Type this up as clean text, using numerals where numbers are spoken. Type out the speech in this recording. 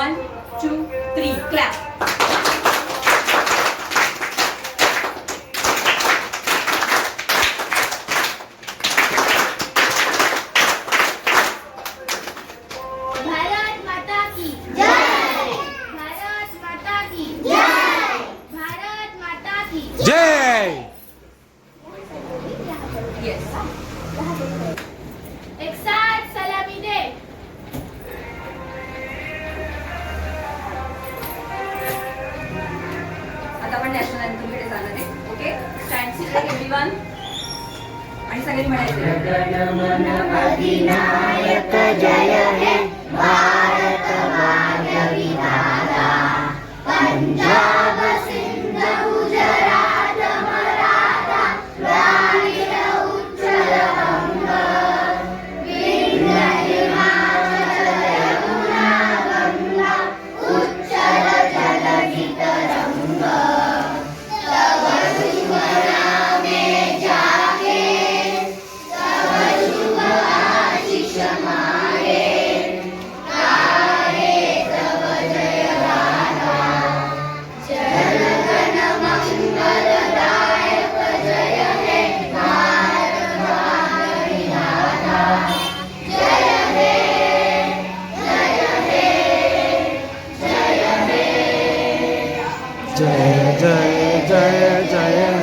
1 2 3 clap. Bharat माता की जय. भारत माता की जय. भारत माता की जय. येस. एक साथ सलामी दे. आता आपण नॅशनल अँथमकडे जाणार आहे. Okay, stand sit everyone. आणि सगळ्यांनी म्हणायचं अधिनायक जय हे भारत भाग्य विधाता. पंजाब सिंध गुजरात मराठा द्राविड उच्चल बंग. विंध्य हिमाचल यमुना गंगा उच्चल जलधि तरंग. तव शुभ नामे जागे, तव शुभ आशीष मागे. गाहे तव जय गाथा. जनगण मंगलदायक जय हे भारत भाग्य विधाता. जय हे जय हे जय हे. जय जय जय जय